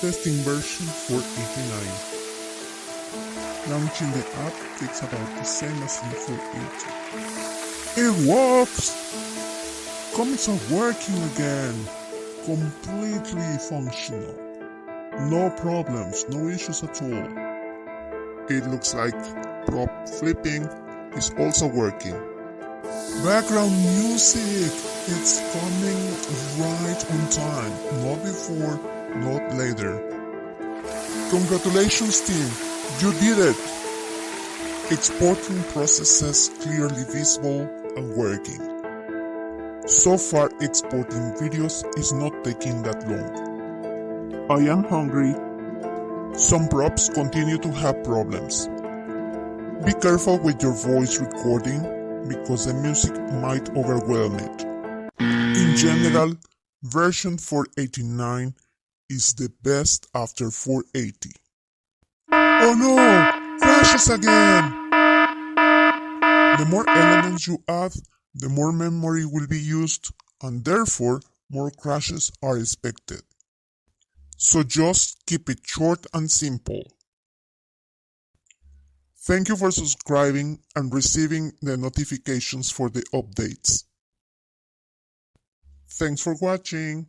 testing version 489. Launching the app takes about the same as in 480. It works! Comments are working again. Completely functional. No problems, no issues at all. It looks like prop flipping is also working. Background music, it's coming right on time, not before, not later. Congratulations team, you did it! Exporting processes clearly visible and working. So far exporting videos is not taking that long. I am hungry. Some props continue to have problems. Be careful with your voice recording because the music might overwhelm it. In general, version 489 is the best after 480. Oh no! Crashes again! The more elements you add, the more memory will be used, and therefore more crashes are expected. So just keep it short and simple. Thank you for subscribing and receiving the notifications for the updates. Thanks for watching.